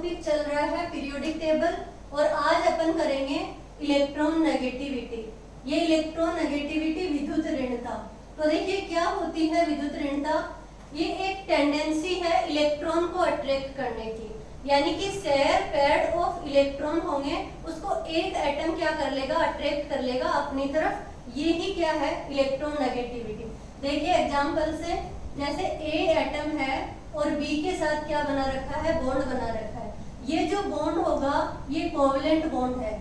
Topic चल रहा है पीरियोडिक टेबल और आज अपन करेंगे इलेक्ट्रॉन नेगेटिविटी। ये इलेक्ट्रॉन नेगेटिविटी विद्युत ऋणता। तो देखिए क्या होती है विद्युत ऋणता। ये एक टेंडेंसी है इलेक्ट्रॉन को अट्रैक्ट करने की, यानी कि शेयर पेयर्ड ऑफ इलेक्ट्रॉन होंगे उसको एक एटम क्या कर लेगा, अट्रैक्ट कर लेगा अपनी तरफ। ये ही क्या है इलेक्ट्रॉन नेगेटिविटी। देखिए एग्जांपल से, जैसे ए एटम है और बी के साथ क्या बना रखा है, बॉन्ड बना रखा है। ये जो बॉन्ड होगा ये कोवलेंट बॉन्ड है,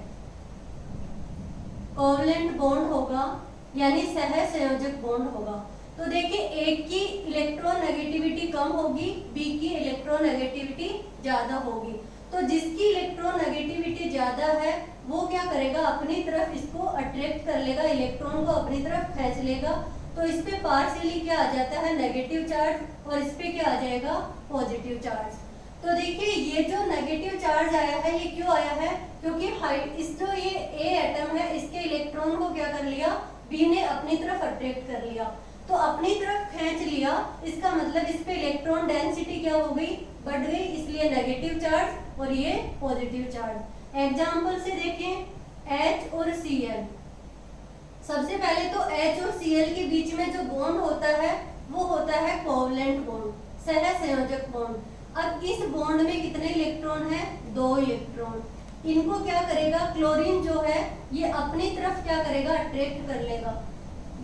कोवलेंट बॉन्ड होगा यानी सहसंयोजक बॉन्ड होगा। तो देखिए एक की इलेक्ट्रॉन नेगेटिविटी कम होगी, बी की इलेक्ट्रॉन नेगेटिविटी ज्यादा होगी। तो जिसकी इलेक्ट्रॉन नेगेटिविटी ज्यादा है वो क्या करेगा, अपनी तरफ इसको अट्रैक्ट कर लेगा, इलेक्ट्रॉन को अपनी तरफ खींच लेगा। तो इस पे पार्शियली क्या आ जाता है, नेगेटिव चार्ज, और इस पे क्या आ जाएगा, पॉजिटिव चार्ज। तो देखिए ये जो नेगेटिव चार्ज आया है ये क्यों आया है, क्योंकि इस जो ये ए एटम है इसके इलेक्ट्रॉन को क्या कर लिया, बी ने अपनी तरफ अट्रैक्ट कर लिया। तो अपनी तरफ खींच लिया, इसका मतलब इस पे इलेक्ट्रॉन डेंसिटी क्या हो गई, बढ़ गई, इसलिए नेगेटिव चार्ज और ये पॉजिटिव चार्ज। एग्जाम्पल से देखें H और Cl। सबसे पहले तो H और Cl के बीच में जो बॉन्ड होता है वो होता है कोवलेंट बॉन्ड, सहसंयोजक बॉन्ड। अब इस बॉन्ड में कितने इलेक्ट्रॉन है, 2 इलेक्ट्रॉन। इनको क्या करेगा, क्लोरीन जो है ये अपनी तरफ क्या करेगा, अट्रैक्ट कर लेगा।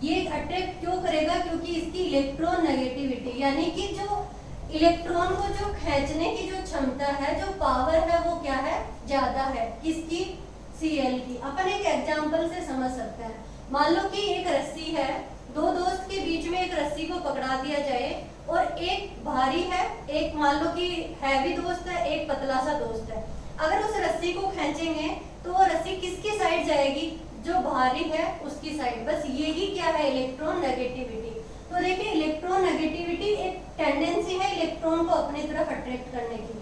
ये अट्रैक्ट क्यों करेगा, क्योंकि इसकी इलेक्ट्रॉन नेगेटिविटी यानी कि जो इलेक्ट्रॉन को जो खींचने की जो क्षमता है, जो पावर है वो क्या है, ज्यादा है, किसकी, Cl की। अपन एक एग्जांपल से समझ सकते हैं। मान लो कि एक रस्सी है, दो दोस्त के बीच में एक रस्सी को पकड़ा दिया जाए और एक भारी है, एक मान लो कि हैवी दोस्त है, एक पतला सा दोस्त है। अगर उस रस्सी को खींचेंगे तो वो रस्सी किसकी साइड जाएगी, जो भारी है उसकी साइड। बस यही क्या है, इलेक्ट्रॉन नेगेटिविटी। तो देखिए इलेक्ट्रॉन नेगेटिविटी एक टेंडेंसी है इलेक्ट्रॉन को अपनी तरफ अट्रैक्ट करने की।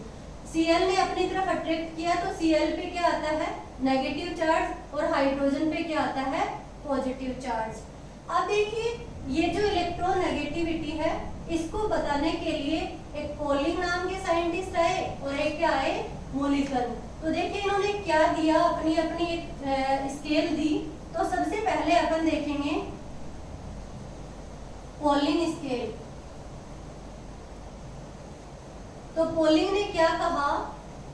Cl ने अपनी तरफ अट्रैक्ट किया तो Cl पे क्या आता है, नेगेटिव चार्ज, और हाइड्रोजन पे क्या आता है, पॉजिटिव चार्ज। अब देखिए ये जो इलेक्ट्रॉन नेगेटिविटी है इसको बताने के लिए एक पॉलिंग नाम के साइंटिस्ट आए और एक क्या आए, मोलिकन। तो देखिए इन्होंने क्या दिया, अपनी अपनी एक स्केल दी। तो सबसे पहले अपन देखेंगे पॉलिंग स्केल। तो पॉलिंग ने क्या कहा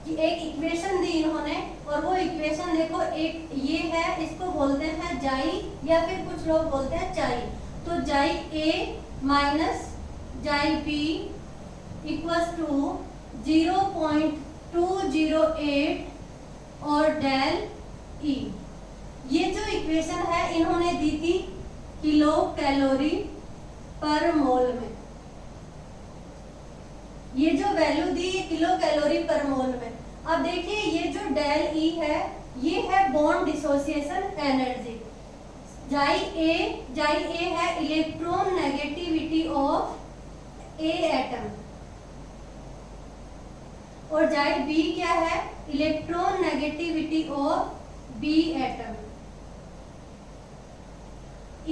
कि एक इक्वेशन दी इन्होंने, और वो इक्वेशन देखो, एक ये है, इसको बोलते हैं जाई या फिर कुछ लोग बोलते हैं चाई। तो chi A minus chi B equals to 0.208 और डेल ई। ये जो इक्वेशन है इन्होंने दी थी किलो कैलोरी पर मोल में। ये जो वैल्यू दी ये किलो कैलोरी पर मोल में। अब देखिए ये जो डेल ई है ये है bond dissociation energy. Chi A है electronegativity of A atom, और जाई बी क्या है, electronegativity of B atom. A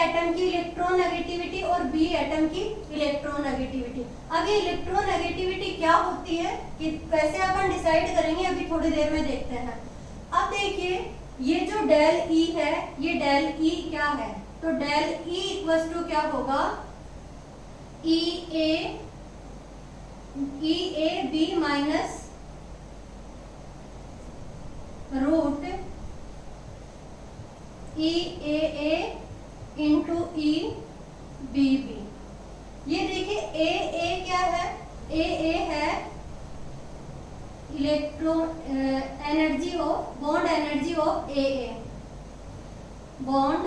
atom की इलेक्ट्रॉन नेगेटिविटी और बी एटम की इलेक्ट्रॉन नेगेटिविटी। अब ये इलेक्ट्रॉन नेगेटिविटी क्या होती है कि कैसे अपन डिसाइड करेंगे, अभी थोड़ी देर में देखते हैं। अब देखिए ये जो डेल ई है, ये डेल ई क्या है, तो डेल ई इक्वल्स टू क्या होगा, E A B minus root E A into E B B. ये देखिए ए क्या है, ए है electron energy of bond, energy of A, bond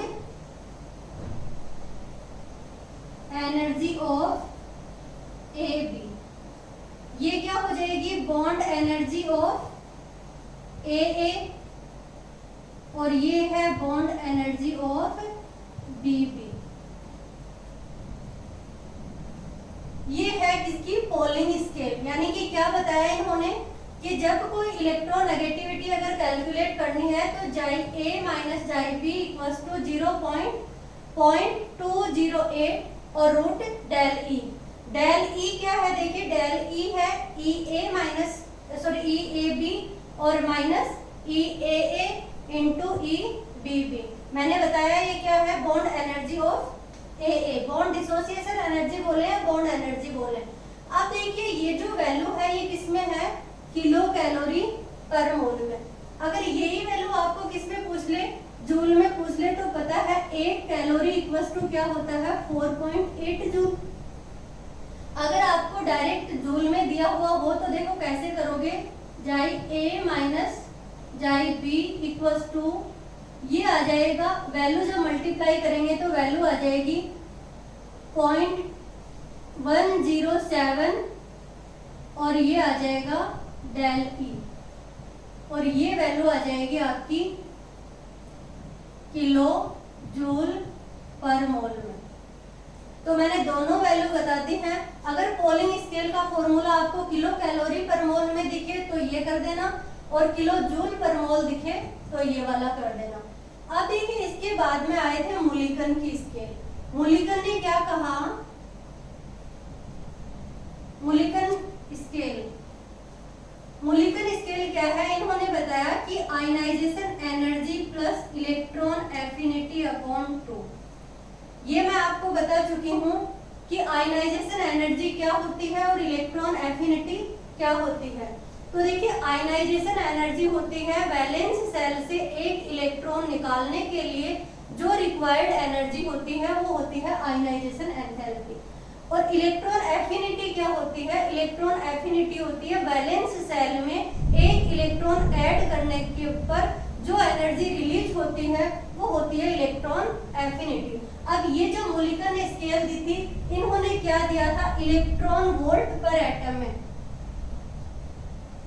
energy of A B. ये क्या हो जाएगी, बॉन्ड एनर्जी ऑफ ए, और ये है बॉन्ड एनर्जी ऑफ बी। ये है किसकी, पॉलिंग स्केल। यानी कि क्या बताया इन्होंने कि जब कोई इलेक्ट्रॉन नेगेटिविटी अगर कैलकुलेट करनी है तो chi A minus chi B equals to 0.208 और root del E. Del E क्या है, देखिए डेल ई है E A minus sorry E A B और minus E A A into E B B. मैंने बताया ये क्या है, bond energy of A A, bond dissociation energy बोले या बॉन्ड एनर्जी बोले। अब देखिए ये जो वैल्यू है ये किसमें है, किलो कैलोरी पर मोल में। अगर यही वैल्यू आपको किसमें पूछ ले, जूल में पूछ ले, तो पता है 1 कैलोरी इक्वल्स टू क्या होता है 4.8 जूल। अगर आपको डायरेक्ट जूल में दिया हुआ हो तो देखो कैसे करोगे, जाई A माइनस जाई B इक्वल्स टू, ये आ जाएगा वैल्यू जब मल्टीप्लाई करेंगे तो वैल्यू आ जाएगी 0.107 और ये आ जाएगा डेल ई, और ये वैल्यू आ जाएगी आपकी किलो जूल पर मोल में। तो मैंने दोनों वैल्यू बता दी हैं। अगर पोलिंग स्केल का फॉर्मूला आपको किलो कैलोरी पर मोल में दिखे तो ये कर देना, और किलो जूल पर मोल दिखे तो ये वाला कर देना। अब देखिए इसके बाद में आए थे मुलिकन की स्केल। मुलिकन ने क्या कहा, मुलिकन स्केल, मुलिकन स्केल क्या है, इन्होंने बताया कि ionisation energy plus electron affinity upon 2। ये मैं आपको बता चुकी हूँ कि आयनाइजेशन एनर्जी क्या होती है और इलेक्ट्रॉन एफिनिटी क्या होती है। तो देखिए आयनाइजेशन एनर्जी होती है वैलेंस सेल से एक इलेक्ट्रॉन निकालने के लिए जो रिक्वायर्ड एनर्जी होती है वो होती है आयनाइजेशन एंथैल्पी। और इलेक्ट्रॉन एफिनिटी क्या होती है, इलेक्ट्रॉन एफिनिटी होती है वैलेंस सेल में एक इलेक्ट्रॉन ऐड करने के ऊपर जो एनर्जी रिलीज होती है वो होती है इलेक्ट्रॉन एफिनिटी। अब ये जो मुलिकन ने स्केल दी थी, इन्होंने क्या दिया था, इलेक्ट्रॉन वोल्ट पर एटम में।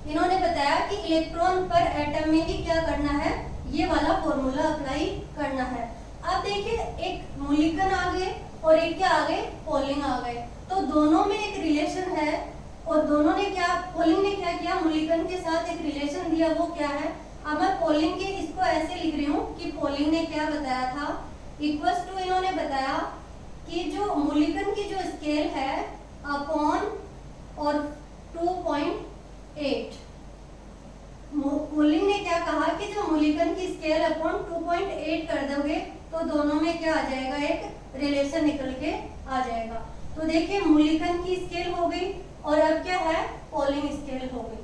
इन्होंने बताया कि इलेक्ट्रॉन पर एटम में ही क्या करना है, ये वाला फॉर्मूला अप्लाई करना है। अब देखिए एक मुलिकन आ गए और एक क्या आ गए, पोलिंग आ गए। तो दोनों में एक रिलेशन है, और दोनों ने क्या, पोलिंग ने क्या किया, मुलिकन के साथ एक रिलेशन दिया, वो क्या है। अब मैं पोलिंग के इसको ऐसे लिख रही हूँ कि पोलिंग ने क्या बताया था, इक्वल्स टू, इन्होंने बताया कि जो मुलिकन की जो स्केल है अपॉन और 2.8। पोलिंग ने क्या कहा कि जो मुलिकन की स्केल अपॉन 2.8 कर दोगे तो दोनों में क्या आ जाएगा, एक रिलेशन निकल के आ जाएगा। तो देखिए मुलिकन की स्केल हो गई और अब क्या है, पोलिंग स्केल हो गई।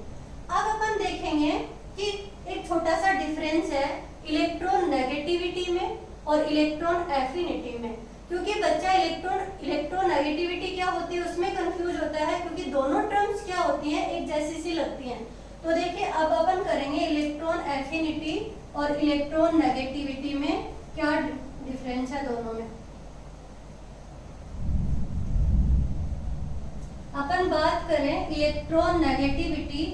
अब अपन देखेंगे कि एक छोटा सा डिफरेंस है इलेक्ट्रॉन नेगेटिविटी में और इलेक्ट्रॉन एफिनिटी में, क्योंकि बच्चा इलेक्ट्रॉन नेगेटिविटी क्या होती है उसमें कंफ्यूज होता है, क्योंकि दोनों टर्म्स क्या होती हैं, एक जैसी सी लगती हैं। तो देखिए अब अपन करेंगे इलेक्ट्रॉन एफिनिटी और इलेक्ट्रॉन नेगेटिविटी में क्या डिफरेंस है दोनों में। अपन बात करें इलेक्ट्रॉन नेगेटिविटी,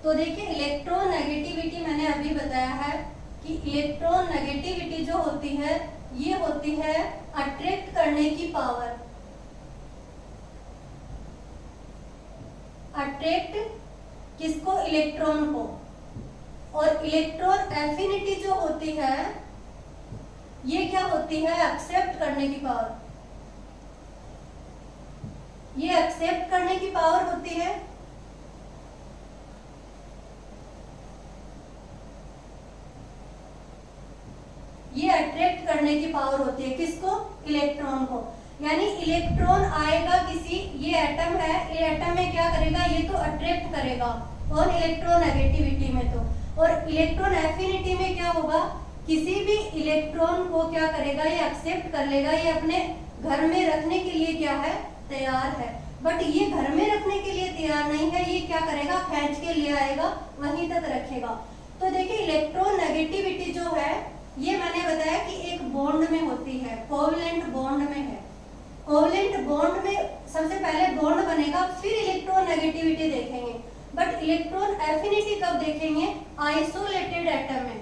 तो देखिए इलेक्ट्रॉन नेगेटिविटी मैंने अभी बताया है कि इलेक्ट्रॉन नेगेटिविटी जो होती है ये होती है अट्रैक्ट करने की पावर, अट्रैक्ट किसको, इलेक्ट्रॉन को। और इलेक्ट्रॉन एफिनिटी जो होती है ये क्या होती है, एक्सेप्ट करने की पावर, ये एक्सेप्ट करने की पावर होती है। ये अट्रैक्ट करने की पावर होती है, किसको, इलेक्ट्रॉन को। यानी इलेक्ट्रॉन आएगा किसी, ये एटम है, ये एटम में क्या करेगा, ये तो अट्रैक्ट करेगा, और इलेक्ट्रॉन नेगेटिविटी में तो, और इलेक्ट्रॉन एफिनिटी में क्या होगा, किसी भी इलेक्ट्रॉन को क्या करेगा, ये एक्सेप्ट कर लेगा, ये अपने घर में रखने के लिए क्या है, तैयार है। बट ये घर में रखने के लिए तैयार नहीं है, ये क्या करेगा, खींच के ले आएगा, वहीं तक रखेगा। तो देखिए इलेक्ट्रॉन नेगेटिविटी जो है ये मैंने बताया कि एक बॉन्ड में होती है, कोवलेंट बॉन्ड में है। कोवलेंट बॉन्ड में सबसे पहले बॉन्ड बनेगा, फिर इलेक्ट्रॉन नेगेटिविटी देखेंगे। बट इलेक्ट्रॉन एफिनिटी कब देखेंगे, आइसोलेटेड एटम में।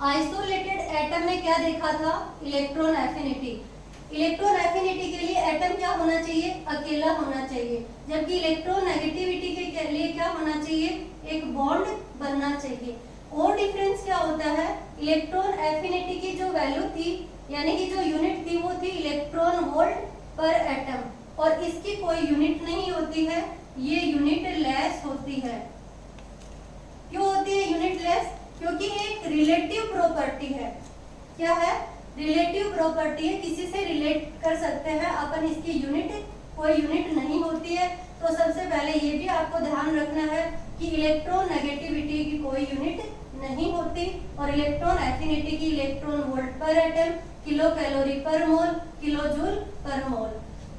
आइसोलेटेड एटम में क्या देखा था, इलेक्ट्रॉन एफिनिटी। इलेक्ट्रॉन एफिनिटी के लिए एटम क्या होना चाहिए, अकेला होना चाहिए, जबकि इलेक्ट्रॉन नेगेटिविटी के लिए क्या होना चाहिए, एक बॉन्ड बनना चाहिए। और डिफरेंस क्या होता है, इलेक्ट्रॉन एफिनिटी की जो वैल्यू थी, यानी कि जो यूनिट थी वो थी इलेक्ट्रॉन वोल्ट पर एटम, और इसकी कोई यूनिट नहीं होती है, ये यूनिट लेस होती है। क्यों होती है यूनिट लेस? क्योंकि एक रिलेटिव प्रॉपर्टी है। क्या है? रिलेटिव प्रॉपर्टी है, किसी से रिलेट कर सकते हैं अपन इसकी यूनिट, कोई यूनिट नहीं होती है। तो सबसे पहले ये भी आपको ध्यान रखना है कि इलेक्ट्रोनेगेटिविटी की कोई यूनिट नहीं होती, और इलेक्ट्रॉन एफिनिटी की इलेक्ट्रॉन वोल्ट पर एटम, किलो कैलोरी पर मोल, किलो जूल पर मोल।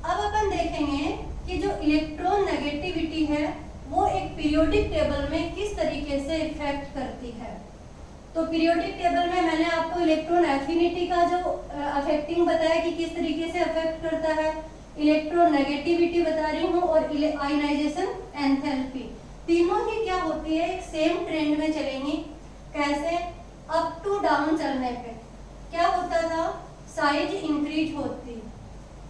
अब अपन देखेंगे कि जो इलेक्ट्रॉन नेगेटिविटी है वो एक पीरियोडिक टेबल में किस तरीके से इफेक्ट करती है। तो पीरियोडिक टेबल में मैंने आपको इलेक्ट्रॉन एफिनिटी का जो अफेक्टिंग बताया कि किस तरीके से अफेक्ट करता है, इलेक्ट्रॉन नेगेटिविटी बता रही हूँ, और आयनाइजेशन एंथैल्पी, तीनों ही क्या होती है, एक सेम ट्रेंड में चलेंगी। कैसे? अप टू डाउन चलने पे क्या होता था, साइज इंक्रीज होती।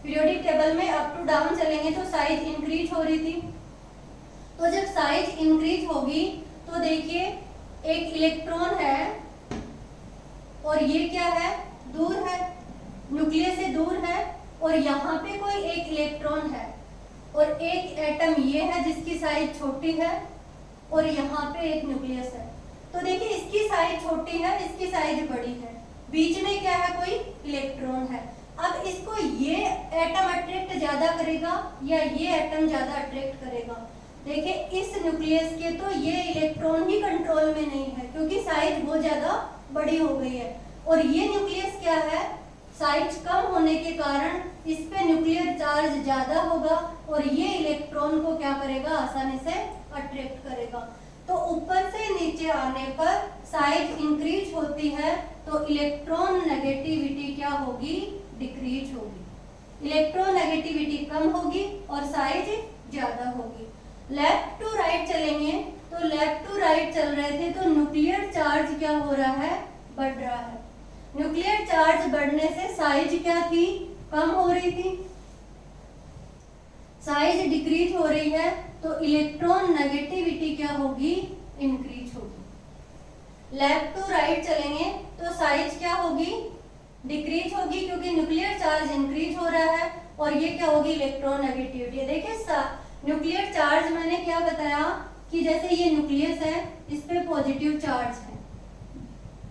पीरियोडिक टेबल में अप टू डाउन चलेंगे तो साइज इंक्रीज हो रही थी। तो जब साइज इंक्रीज होगी तो देखिए एक इलेक्ट्रॉन है और ये क्या है, दूर है, न्यूक्लियस से दूर है, और यहाँ पे कोई एक इलेक्ट्रॉन है, और एक एटम ये है जिसकी साइज छोटी है, और यहाँ पे एक न्यूक्लियस है। तो देखिए इसकी साइज छोटी है, इसकी साइज बड़ी है, बीच में क्या है, कोई इलेक्ट्रॉन है। अब इसको ये एटम अट्रैक्ट ज्यादा करेगा या ये एटम ज्यादा अट्रैक्ट करेगा? देखिए इस न्यूक्लियस के तो ये इलेक्ट्रॉन ही कंट्रोल में नहीं है, क्योंकि साइज बहुत ज्यादा बड़ी हो गई है, और ये न्यूक्लियस क्या है, साइज कम होने के कारण इस पे न्यूक्लियर चार्ज ज्यादा होगा, और ये इलेक्ट्रॉन को क्या करेगा, आसानी से अट्रैक्ट करेगा। तो ऊपर से नीचे आने पर साइज इंक्रीज होती है, तो इलेक्ट्रॉन नेगेटिविटी क्या होगी, डिक्रीज होगी। इलेक्ट्रॉन नेगेटिविटी कम होगी और साइज ज्यादा होगी। लेफ्ट टू राइट चलेंगे, तो लेफ्ट टू राइट चल रहे थे तो न्यूक्लियर चार्ज क्या हो रहा है, बढ़ रहा है। न्यूक्लियर चार्ज बढ़ने से साइज क्या थी, कम हो रही थी, साइज डिक्रीज हो रही है, तो इलेक्ट्रॉन नेगेटिविटी क्या होगी, इंक्रीज होगी। लेफ्ट टू राइट चलेंगे तो साइज क्या होगी, डिक्रीज होगी, क्योंकि न्यूक्लियर चार्ज इंक्रीज हो रहा है, और ये क्या होगी, इलेक्ट्रॉन नेगेटिविटी। देखिए न्यूक्लियर चार्ज मैंने क्या बताया कि जैसे ये न्यूक्लियस है, इस पे पॉजिटिव चार्ज है,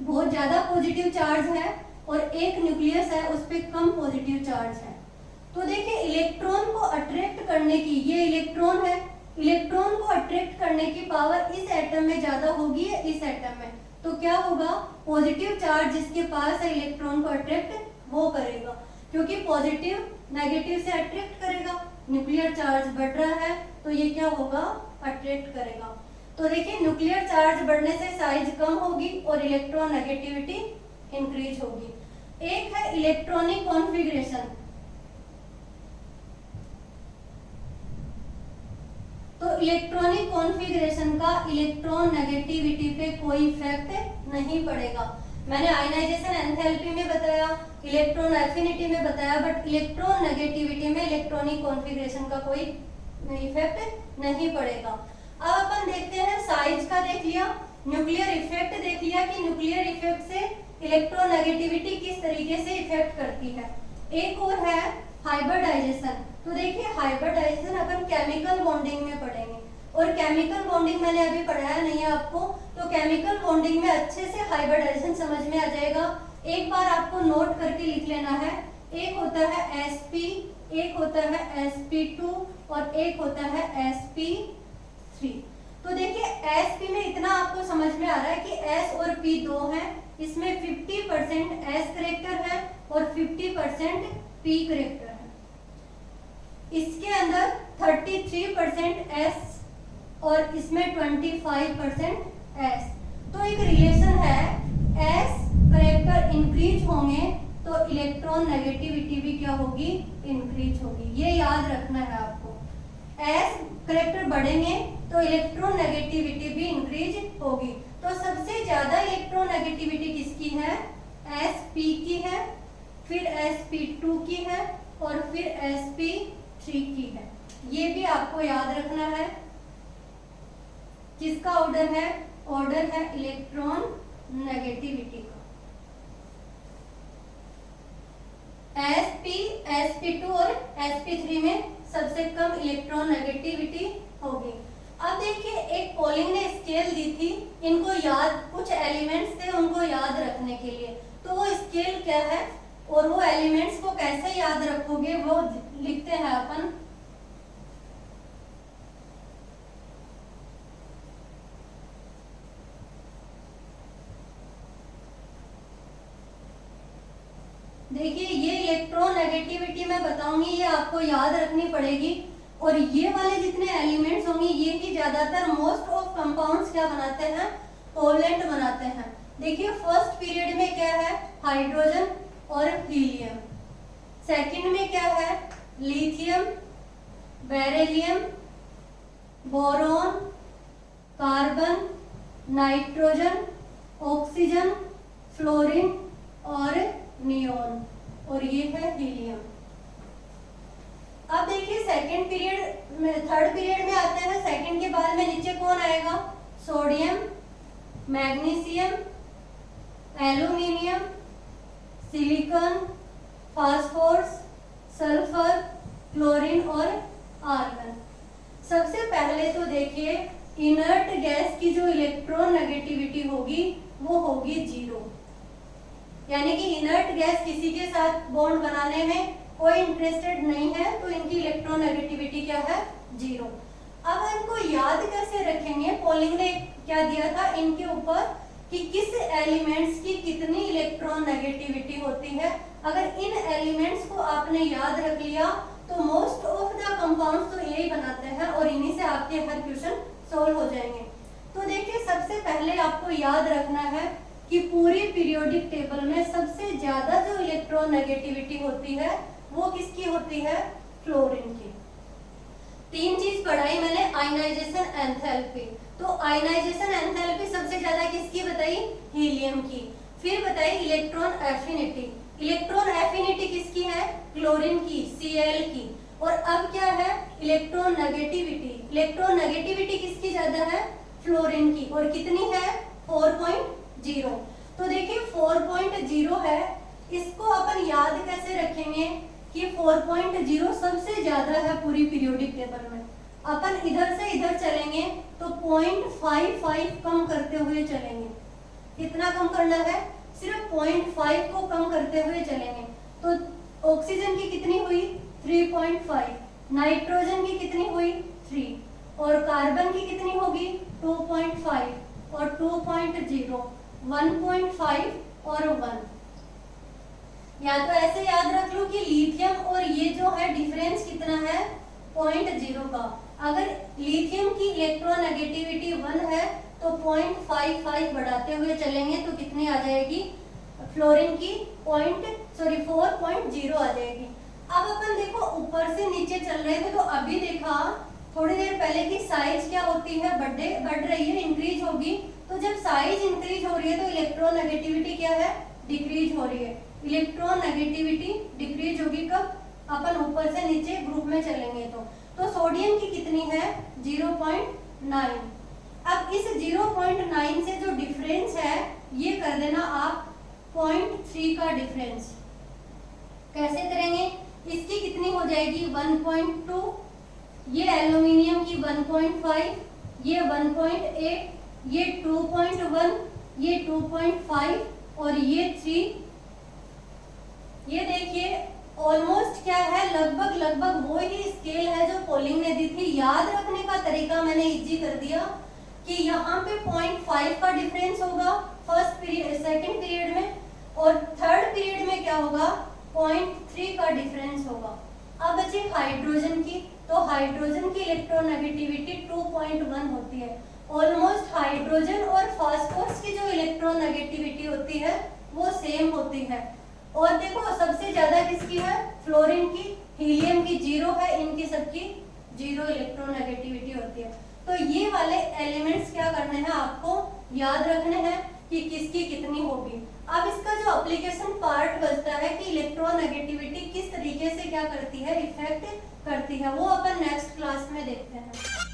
बहुत ज्यादा पॉजिटिव चार्ज है, और एक न्यूक्लियस है उस पे कम पॉजिटिव चार्ज है। तो देखिए इलेक्ट्रॉन को अट्रैक्ट करने की, ये इलेक्ट्रॉन है, इलेक्ट्रॉन को अट्रैक्ट करने की पावर इस एटम में ज्यादा होगी या इस एटम में? तो क्या होगा, पॉजिटिव चार्ज जिसके पास है इलेक्ट्रॉन को अट्रैक्ट वो करेगा, क्योंकि पॉजिटिव नेगेटिव से अट्रैक्ट करेगा। न्यूक्लियर चार्ज बढ़ रहा है तो ये क्या होगा, अट्रैक्ट करेगा। तो देखिए न्यूक्लियर चार्ज बढ़ने से साइज कम होगी और इलेक्ट्रॉन नेगेटिविटी इंक्रीज होगी। एक है इलेक्ट्रॉनिक कॉन्फ़िगरेशन। तो इलेक्ट्रॉनिक कॉन्फ़िगरेशन का इलेक्ट्रॉन नेगेटिविटी पे कोई इफेक्ट नहीं पड़ेगा। मैंने आयनाइजेशन एंथैल्पी में बताया, इलेक्ट्रॉन एफिनिटी में बताया, बट इलेक्ट्रॉन नेगेटिविटी में इलेक्ट्रॉनिक कॉन्फ़िगरेशन का कोई इफेक्ट नहीं पड़ेगा। अब अपन देखते हैं साइज का देख लिया, न्यूक्लियर इफेक्ट देख लिया कि न्यूक्लियर इफेक्ट से इलेक्ट्रॉन नेगेटिविटी किस तरीके से इफेक्ट करती है। एक और है हाइब्रिडाइजेशन। तो देखिए हाइब्रिडाइजेशन अपन केमिकल बॉन्डिंग में पढ़ेंगे, और केमिकल बॉन्डिंग मैंने अभी पढ़ाया नहीं है आपको, तो केमिकल बॉन्डिंग में अच्छे से हाइब्रिडाइजेशन समझ में आ जाएगा। एक बार आपको नोट करके लिख लेना है, एक होता है sp, एक होता है sp2 और एक होता है sp3। तो देखिए sp में इतना आपको समझ में आ रहा है कि s और p दो हैं, इसमें 50% s करेक्टर है और 50% p करेक्टर है। इसके अंदर 33% s और इसमें 25% s। तो एक रिलेशन है, s करेक्टर इंक्रीज होंगे तो इलेक्ट्रॉन नेगेटिविटी भी क्या होगी, इंक्रीज होगी। ये याद रखना है आपको, s करेक्टर बढ़ेंगे तो इलेक्ट्रॉन नेगेटिविटी भी इंक्रीज होगी। तो सबसे ज्यादा इलेक्ट्रॉन नेगेटिविटी किसकी है, sp की है, फिर sp2 की है और फिर sp3 की है। ये भी आपको याद रखना है। किसका ऑर्डर है, ऑर्डर है इलेक्ट्रॉन नेगेटिविटी का। sp, sp2 और sp3 में सबसे कम इलेक्ट्रॉन नेगेटिविटी होगी। अब देखिए एक पोलिंग ने स्केल दी थी, इनको याद, कुछ एलिमेंट्स थे उनको याद रखने के लिए, तो वो स्केल क्या है और वो एलिमेंट्स को कैसे याद रखोगे वो लिखते हैं अपन। देखिए ये इलेक्ट्रोनेगेटिविटी मैं बताऊंगी, ये आपको याद रखनी पड़ेगी। और ये वाले जितने एलिमेंट्स होंगे ये ही ज्यादातर मोस्ट ऑफ कंपाउंड्स क्या बनाते हैं, कोवलेंट बनाते हैं। देखिए फर्स्ट पीरियड में क्या है, हाइड्रोजन और हीलियम। सेकंड में क्या है, lithium, beryllium, boron, carbon, nitrogen, oxygen, fluorine और नियोन, और ये है हीलियम। अब देखिए सेकंड पीरियड में, थर्ड पीरियड में आते हैं। सेकंड के बाद में नीचे कौन आएगा, sodium, magnesium, aluminium, silicon, phosphorus, sulphur, chlorine और आर्गन। सबसे पहले तो देखिए इनर्ट गैस की जो इलेक्ट्रोनेगेटिविटी होगी वो होगी 0, यानी कि इनर्ट गैस किसी के साथ बॉन्ड बनाने में कोई इंटरेस्टेड नहीं है, तो इनकी इलेक्ट्रोनेगेटिविटी क्या है, 0। अब इनको याद कैसे रखेंगे, पोलिंग ने क्या दिया था इनके ऊपर कि किस एलिमेंट्स की कितनी इलेक्ट्रोनेगेटिविटी होती है। अगर इन एलिमेंट्स को आपने याद रख लिया तो मोस्ट ऑफ द कंपाउंड्स तो यही बनाते हैं और इन्हीं से आपके हर क्वेश्चन सोल्व हो जाएंगे। तो देखिए सबसे पहले आपको याद रखना है कि पूरी पीरियोडिक टेबल में सबसे ज्यादा जो इलेक्ट्रोनेगेटिविटी होती है वो किसकी होती है, फ्लोरीन की। तीन चीज पढ़ाई मैंने, आयनाइजेशन, एंथैल्पी। तो आयनाइजेशन एंथैल्पी सबसे ज्यादा किसकी बताई, हीलियम की। फिर बताई इलेक्ट्रॉन एफिनिटी, इलेक्ट्रॉन एफिनिटी किसकी है, क्लोरीन की, Cl की। और अब क्या है, इलेक्ट्रोनेगेटिविटी, इलेक्ट्रोनेगेटिविटी किसकी ज्यादा है, फ्लोरीन की, और कितनी है, 4.0। तो देखिए 4.0 है, इसको अपन याद कैसे रखेंगे कि 4.0 सबसे ज्यादा है पूरी पीरियोडिक टेबल में। अपन इधर से इधर चलेंगे तो 0.55 कम करते हुए चलेंगे। कितना कम करना है, सिर्फ 0.5 को कम करते हुए चलेंगे। तो ऑक्सीजन की कितनी हुई, 3.5, नाइट्रोजन की कितनी हुई, 3, और कार्बन की कितनी होगी, 2.5 और 2.0, 1.5 और 1। या तो ऐसे याद रख लो कि लिथियम और ये जो है डिफरेंस कितना है, 0.0 का। अगर लिथियम की इलेक्ट्रोनेगेटिविटी 1 है तो 0.55 बढ़ाते हुए चलेंगे तो कितनी आ जाएगी, फ्लोरीन की 4.0 आ जाएगी। अब अपन देखो ऊपर से नीचे चल रहे थे, तो अभी देखा थोड़ी देर पहले की साइज क्या होती है, बढ़ रही है, इंक्रीज होगी। तो जब साइज इंक्रीज हो रही है तो इलेक्ट्रोनेगेटिविटी क्या है, डिक्रीज हो रही है। इलेक्ट्रोनेगेटिविटी डिक्रीज होगी कब, अपन ऊपर से नीचे ग्रुप में चलेंगे तो सोडियम की कितनी है, 0.9। अब इस 0.9 से जो डिफरेंस है ये कर देना आप 0.3 का डिफरेंस। कैसे करेंगे, इसकी कितनी हो जाएगी, 1.2, ये एल्यूमिनियम की 1.5, ये 1.8, ये 2.1, ये 2.5 और ये 3। ये देखिए ऑलमोस्ट क्या है, लगभग वो ही स्केल है जो पोलिंग ने दी थी। याद रखने का तरीका मैंने इजी कर दिया कि यहाँ पे 0.5 का डिफरेंस होगा फर्स्ट पीरियड, सेकंड पीरियड में, और थर्ड पीरियड में क्या होगा, 0.3 का डिफरेंस होगा। अब बचे हाइड्रोजन की, तो हाइड्रोजन की इलेक्ट्रोनेगेटिविटी 2.1 होती है। ऑलमोस्ट हाइड्रोजन और फास्फोरस की जो इलेक्ट्रोनेगेटिविटी होती है वो सेम होती है। और देखो सबसे ज्यादा किसकी है, फ्लोरीन की, हीलियम की 0 है, इनकी सबकी 0 इलेक्ट्रोनेगेटिविटी होती है। तो ये वाले एलिमेंट्स क्या करने हैं, आपको याद रखने हैं कि किसकी कितनी होगी। अब इसका जो एप्लीकेशन पार्ट बचता है कि इलेक्ट्रोनेगेटिविटी किस तरीके से क्या करती है, इफेक्ट करती है, वो अपन नेक्स्ट क्लास में देखते हैं।